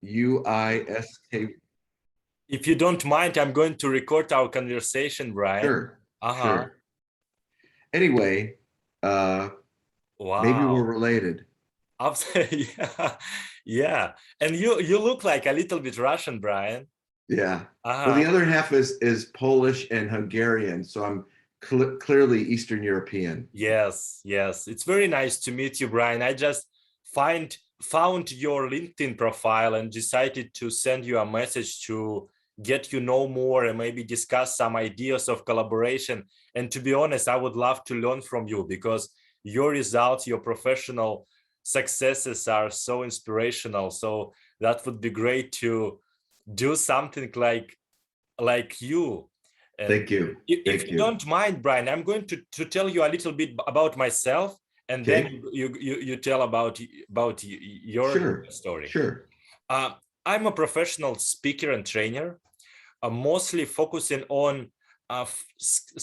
UISK. If you don't mind, I'm going to record our conversation, Brian. Sure, Uh-huh. sure. Anyway, maybe we're Wow. related. Yeah. Yeah. And you look like a little bit Russian, Brian. Yeah. Well, Uh-huh. the other half is Polish and Hungarian, so I'm clearly Eastern European. Yes, yes. It's very nice to meet you, Brian. I just found your LinkedIn profile and decided to send you a message to get you know more and maybe discuss some ideas of collaboration. And to be honest, I would love to learn from you because your results, your professional successes are so inspirational. So that would be great to do something like you. And Thank you. if Thank you you. don't mind, Brian, I'm going to tell you a little bit about myself, and then Okay. you tell about your Sure. story. Sure. I'm a professional speaker and trainer, mostly focusing on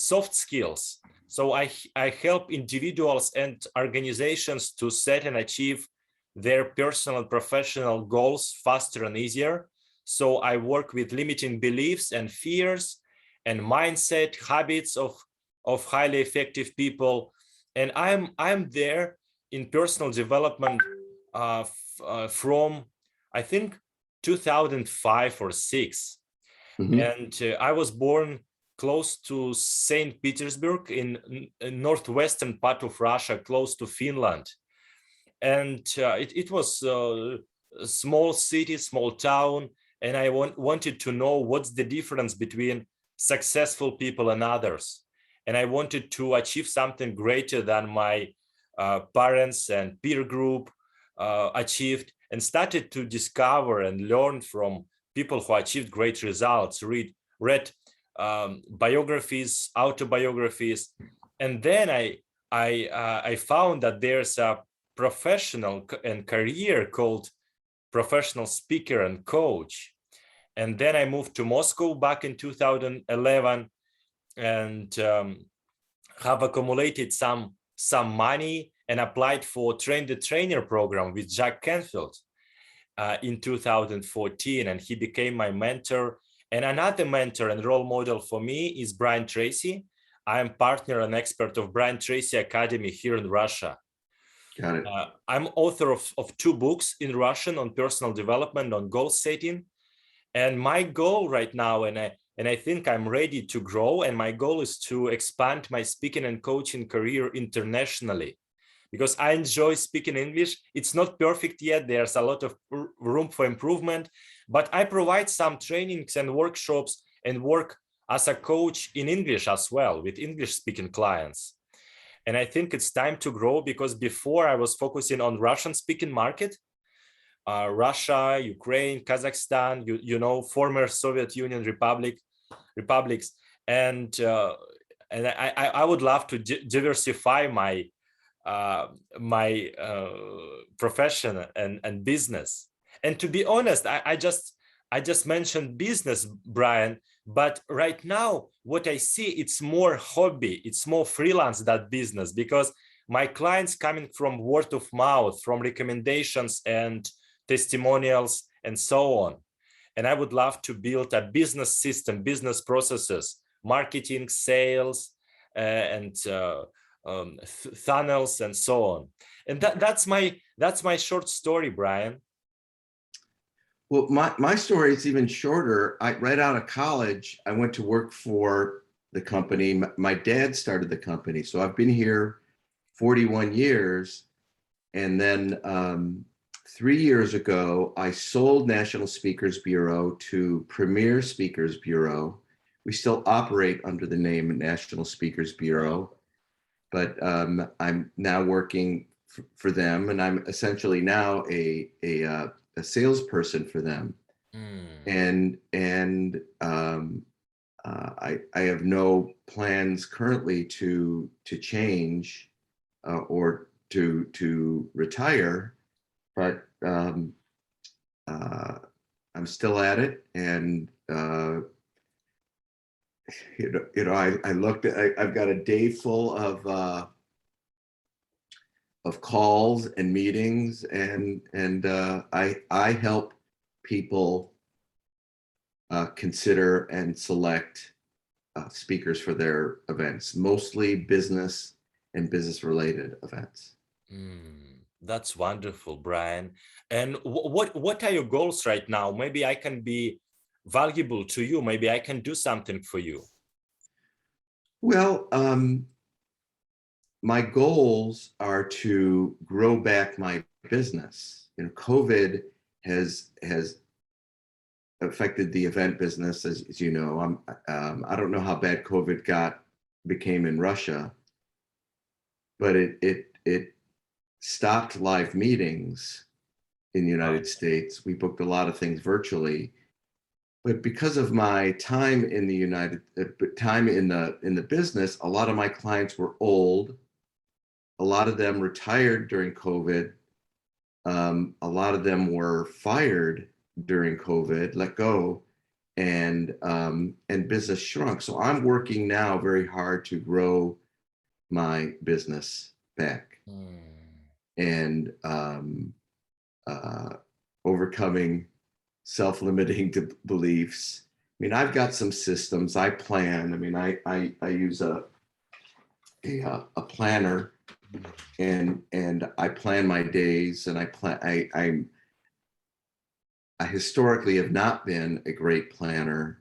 soft skills. So I help individuals and organizations to set and achieve their personal and professional goals faster and easier. So I work with limiting beliefs and fears and mindset habits of highly effective people. And I'm there in personal development from, I think, 2005 or 6. Mhm. And I was born close to St. Petersburg in northwestern part of Russia, close to Finland. And it was a small city, small town, and I wanted to know what's the difference between successful people and others. And I wanted to achieve something greater than my parents and peer group achieved, and started to discover and learn from people who achieved great results, read biographies, autobiographies. And then I found that there's a professional and career called professional speaker and coach. And then I moved to Moscow back in 2011 and have accumulated some money and applied for train the trainer program with Jack Canfield in 2014, and he became my mentor. And another mentor and role model for me is Brian Tracy. I am partner and expert of Brian Tracy Academy here in Russia. Got it. I'm author of 2 books in Russian on personal development, on goal setting. And my goal right now, and I think I'm ready to grow, and my goal is to expand my speaking and coaching career internationally, because I enjoy speaking English. It's not perfect yet. There's a lot of room for improvement, but I provide some trainings and workshops and work as a coach in English as well with English speaking clients. And I think it's time to grow, because before I was focusing on Russian speaking market, Russia, Ukraine, Kazakhstan, former Soviet Union republics, and I would love to diversify my profession and business. And to be honest, I just mentioned business, Brian, but right now what I see, it's more hobby, it's more freelance than business, because my clients coming from word of mouth, from recommendations and testimonials and so on. And I would love to build a business system, business processes, marketing, sales, and funnels and so on. And that's my short story, Brian. Well, my story is even shorter. Right out of college, I went to work for the company. My dad started the company, so I've been here 41 years. And then 3 years ago, I sold National Speakers Bureau to Premier Speakers Bureau. We still operate under the name National Speakers Bureau, but I'm now working for them, and I'm essentially now a salesperson for them. Mm. I have no plans currently to change or to retire, but I'm still at it. And I looked at, I've got a day full of calls and meetings, and I help people consider and select speakers for their events, mostly business and business related events. That's wonderful, Brian. And what are your goals right now? Maybe I can be valuable to you. Maybe I can do something for you. Well, my goals are to grow back my business. You know, COVID has affected the event business, as you know. I don't know how bad COVID became in Russia, but it stopped live meetings in the United States. We booked a lot of things virtually, but because of my time in the business, a lot of my clients were old. A lot of them retired during COVID. A lot of them were fired during COVID, let go, and business shrunk. So I'm working now very hard to grow my business back and overcoming self-limiting beliefs. I mean, I've got some systems. I plan. I mean, I use a planner, and I plan my days, and I historically have not been a great planner,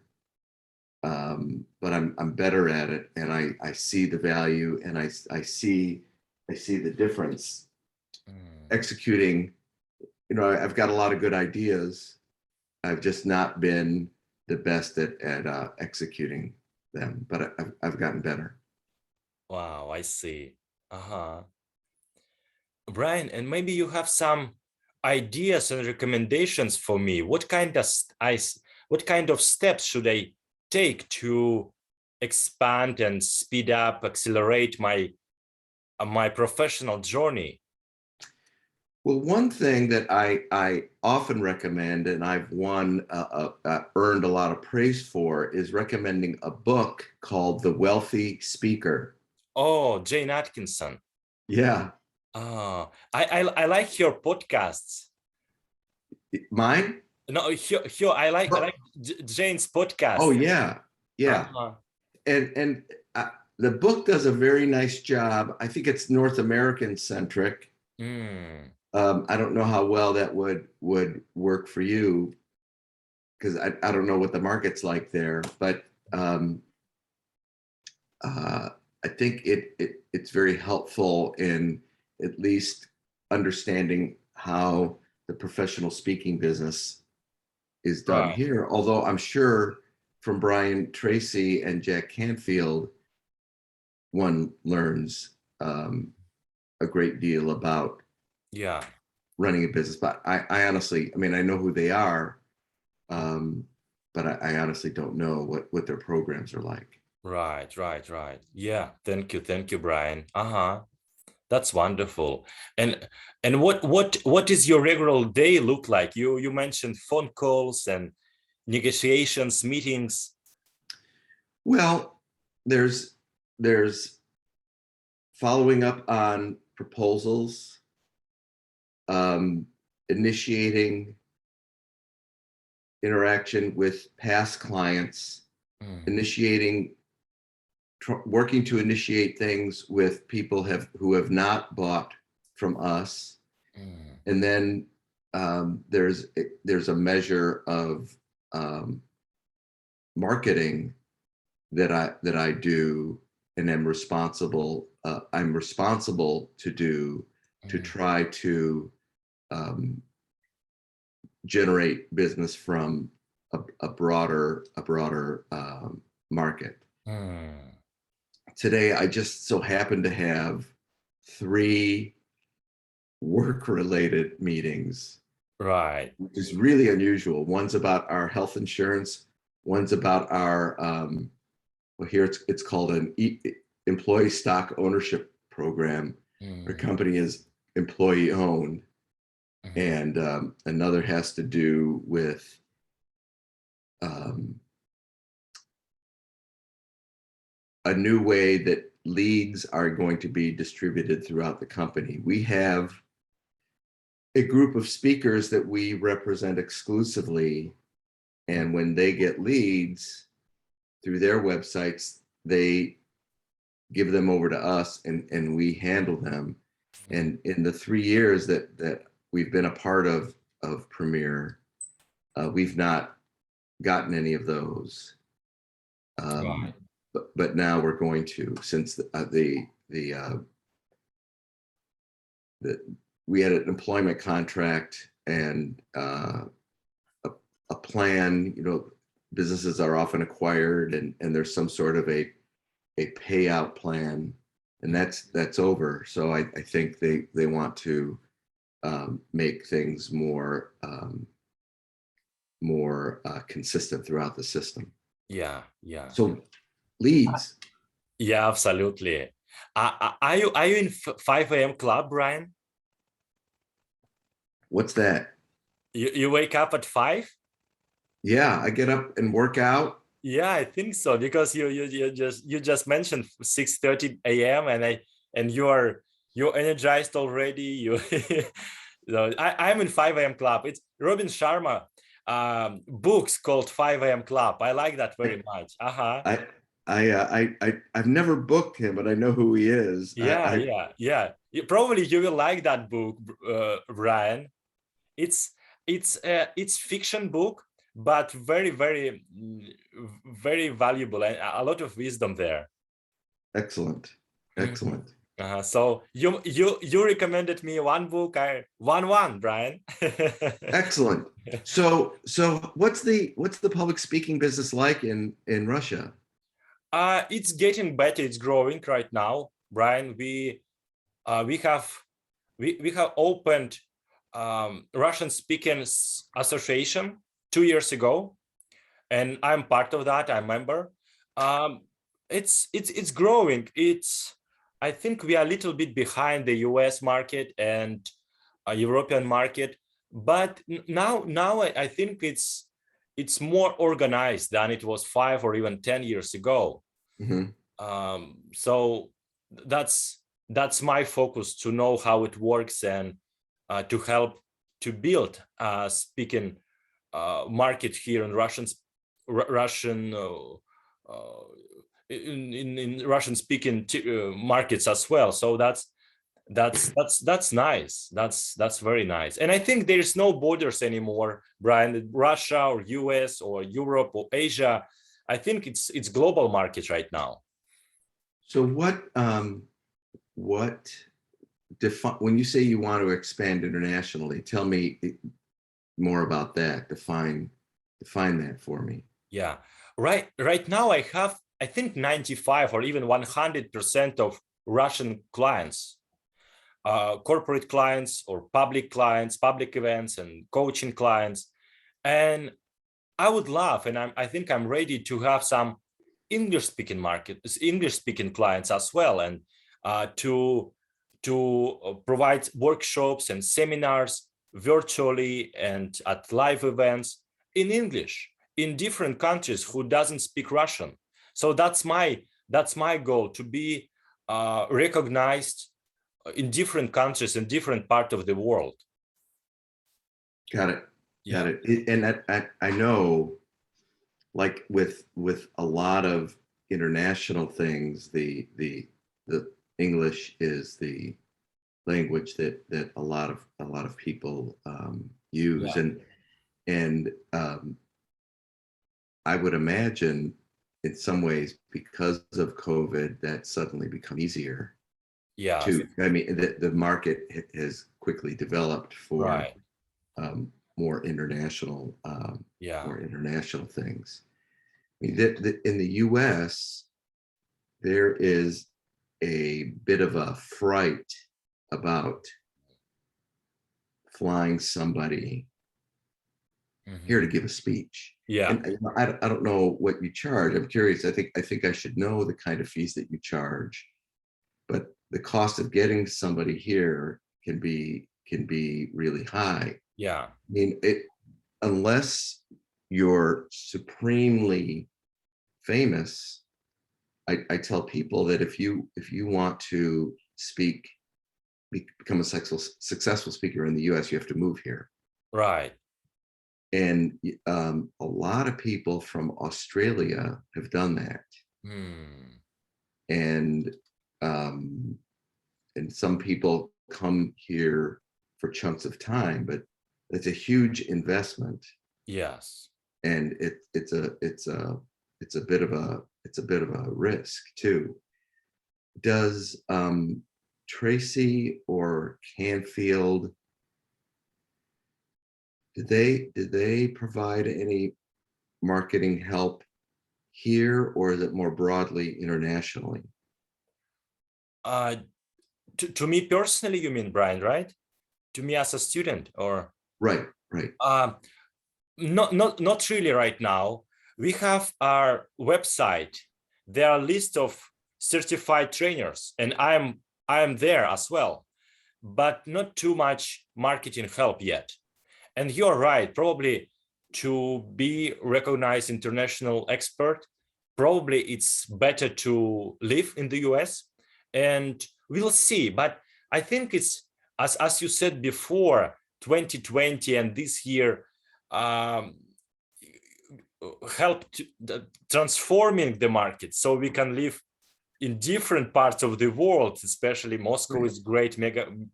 but I'm better at it, and I see the value, and I see the difference executing. You know, I've got a lot of good ideas. I've just not been the best at executing them, but I've gotten better. Wow, I see. Uh-huh. Brian, and maybe you have some ideas and recommendations for me. What kind of steps should I take to expand and speed up, accelerate my professional journey? Well, one thing that I often recommend, and I've earned a lot of praise for, is recommending a book called The Wealthy Speaker. Oh, Jane Atkinson. Yeah. Oh, I like your podcasts. Mine? No, I like Jane's podcast. Oh yeah, yeah. And the book does a very nice job. I think it's North American centric. I don't know how well that would work for you, because I don't know what the market's like there, but I think it's very helpful in at least understanding how the professional speaking business is done here. Although I'm sure from Brian Tracy and Jack Canfield, one learns a great deal about running a business. But I honestly, I mean, I know who they are, but I honestly don't know what their programs are like. Right. Yeah, thank you, Brian. That's wonderful. And what is your regular day look like? You mentioned phone calls and negotiations, meetings. Well, there's following up on proposals, initiating interaction with past clients, working to initiate things with people who have not bought from us, and then there's a measure of marketing that I do and am responsible. I'm responsible to do to try to generate business from a broader market. Today, I just so happen to have 3 work-related meetings, Right. which is really unusual. One's about our health insurance. One's about our well, here it's called an employee stock ownership program. Our company is employee owned, and another has to do with a new way that leads are going to be distributed throughout the company. We have a group of speakers that we represent exclusively. And when they get leads through their websites, they give them over to us and we handle them. And in the 3 years that we've been a part of Premier, we've not gotten any of those. Right. But now we're going to, since we had an employment contract and a plan. You know, businesses are often acquired, and there's some sort of a payout plan, and that's over. So I think they want to make things more consistent throughout the system. Yeah, yeah. So leads. Yeah, absolutely. Are you in 5 a.m. club, Brian? What's that? You wake up at 5? Yeah, I get up and work out. Yeah, I think so, because you just mentioned 6:30 a.m. and you're energized already. You so I'm in 5 a.m. club. It's Robin Sharma books called 5 a.m. club. I like that very much. Uh-huh. I've never booked him, but I know who he is. Yeah. Probably you will like that book, Brian. It's fiction book, but very valuable, and a lot of wisdom there. Excellent. Excellent. So you recommended me one book. I one, Brian. Excellent. So what's the public speaking business like in Russia? It's getting better. It's growing right now, Brian. We have opened Russian Speaking Association 2 years ago, and I'm part of that. I'm a member. It's growing. I think we are a little bit behind the US market and European market, but now I think it's more organized than it was 5 or even 10 years ago. Mm-hmm. So that's my focus, to know how it works and to help to build a speaking market here in Russian in Russian speaking markets as well. So that's nice. That's very nice. And I think there's no borders anymore, Brian. Russia or US or Europe or Asia. I think it's global market right now. So when you say you want to expand internationally, tell me more about that. Define that for me. Yeah, right now I have, I think, 95 or even 100% of Russian clients, corporate clients or public clients, public events and coaching clients. And I would love, and I think I'm ready to have some English speaking clients as well, and to provide workshops and seminars virtually and at live events in English in different countries who doesn't speak Russian. So that's my goal, to be recognized in different countries in different parts of the world. Got it. Got it. And I know, like with a lot of international things, the English is the language that a lot of people use, and I would imagine in some ways, because of COVID, that suddenly become easier. Yeah. I mean, the market has quickly developed for more international things. I mean, in the US, there is a bit of a fright about flying somebody here to give a speech. Yeah. And I don't know what you charge. I'm curious. I think I should know the kind of fees that you charge, but the cost of getting somebody here can be really high. Yeah. I mean, unless you're supremely famous, I tell people that if you want to speak become a successful speaker in the US, you have to move here. Right. And a lot of people from Australia have done that. Hmm. And some people come here for chunks of time, but it's a huge investment. Yes. And it's a bit of a risk too. Does Tracy or Canfield, did they provide any marketing help here, or is it more broadly internationally? Uh, to me personally, you mean, Brian, right? To me as a student, or Right, right. not really right now. We have our website. There are a list of certified trainers, and I am there as well, but not too much marketing help yet. And you're right, probably to be recognized international expert, probably it's better to live in the US, and we'll see. But I think it's, as you said before, 2020 and this year helped transforming the market so we can live in different parts of the world, especially Moscow is great,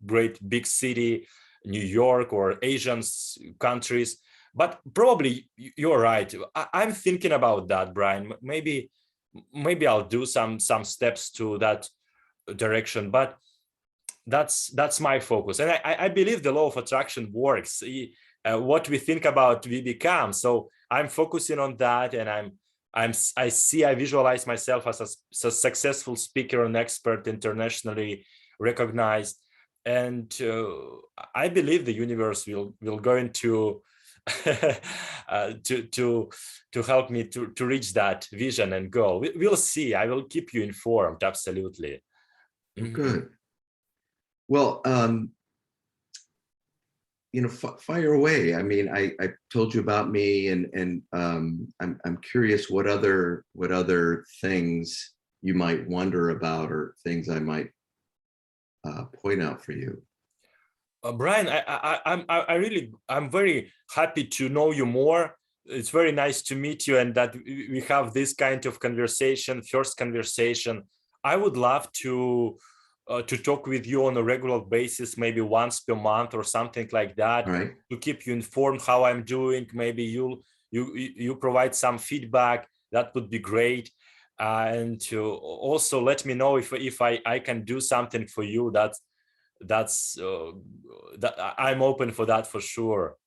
great big city, New York or Asian countries. But probably you're right. I'm thinking about that, Brian. Maybe I'll do some steps to that direction. But that's my focus, and I believe the law of attraction works. What we think about, we become. So I'm focusing on that, and I visualize myself as a successful speaker and expert, internationally recognized, and I believe the universe will going to to help me to reach that vision and goal. We'll see. I will keep you informed. Absolutely. Good. Well, fire away. I mean, I told you about me, and I'm curious what other things you might wonder about, or things I might point out for you. Brian, I'm very happy to know you more. It's very nice to meet you, and that we have this kind of conversation, first conversation. I would love to talk with you on a regular basis, maybe once per month or something like that, All right. to keep you informed how I'm doing. Maybe you provide some feedback. That would be great. And to also let me know if I can do something for you. That I'm open for that for sure.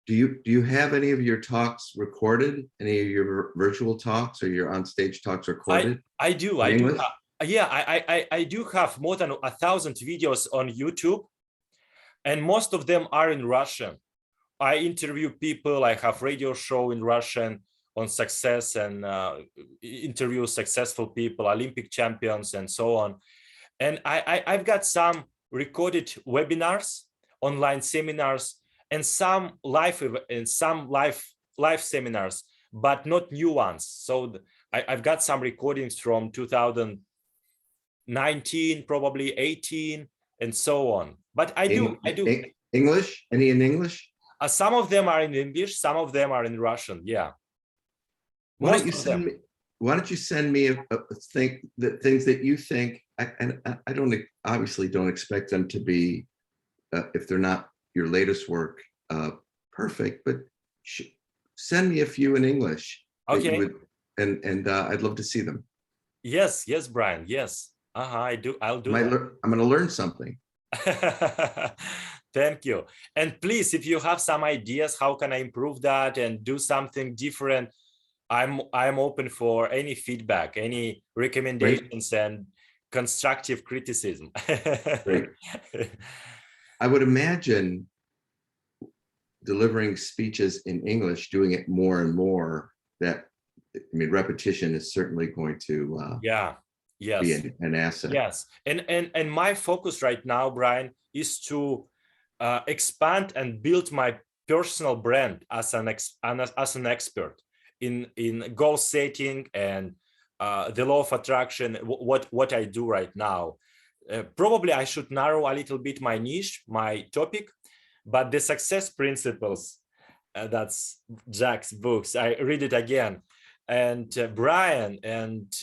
Do you have any of your talks recorded? Any of your virtual talks or your on-stage talks recorded? I do. In English? Yeah, I do have more than 1,000 videos on YouTube, and most of them are in Russian. I interview people. I have radio show in Russian on success, and interview successful people, Olympic champions, and so on. And I've got some recorded webinars, online seminars, and some live seminars, but not new ones. So I've got some recordings from 2019, probably 18, and so on. But I do. English? Any in English? Some of them are in English, some of them are in Russian. Yeah. Why don't you send me things that you think, and I obviously don't expect them to be, if they're not your latest work, perfect, but send me a few in English. Okay. And I'd love to see them. Yes, Brian. Yes. I do. I'll do that. I'm going to learn something. Thank you. And please, if you have some ideas, how can I improve that and do something different? I'm open for any feedback, any recommendations, and constructive criticism. Great. I would imagine delivering speeches in English, doing it more and more, repetition is certainly going to be an asset. Yes. And my focus right now, Brian, is to expand and build my personal brand as an expert in goal setting and the law of attraction, what I do right now. probably I should narrow a little bit my niche, my topic, but the success principles, that's Jack's books. I read it again. And Brian and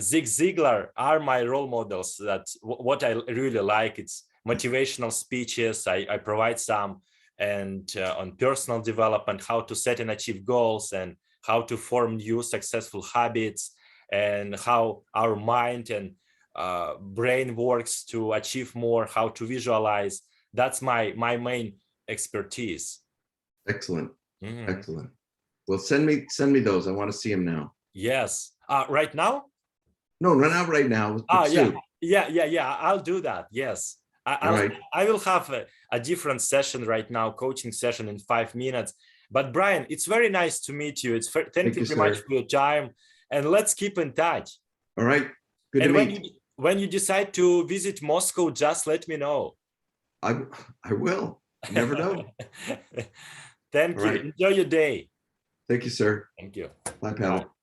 Zig Ziglar are my role models. That's what I really like. It's motivational speeches. I provide some, and on personal development, how to set and achieve goals, and how to form new successful habits, and how our mind and brain works to achieve more, how to visualize. That's my main expertise. Excellent. Excellent. Well, send me those. I want to see them now. Yes. Right now? No, not right now. Yeah. I'll do that. Yes. I will have a different session right now, coaching session in 5 minutes. But Brian, it's very nice to meet you. Thank you very much for your time, and let's keep in touch. All right. Good and to meet. When you decide to visit Moscow, just let me know. I will. You never know. Thank you. Enjoy your day. Thank you, sir. Thank you. Bye, Pavel.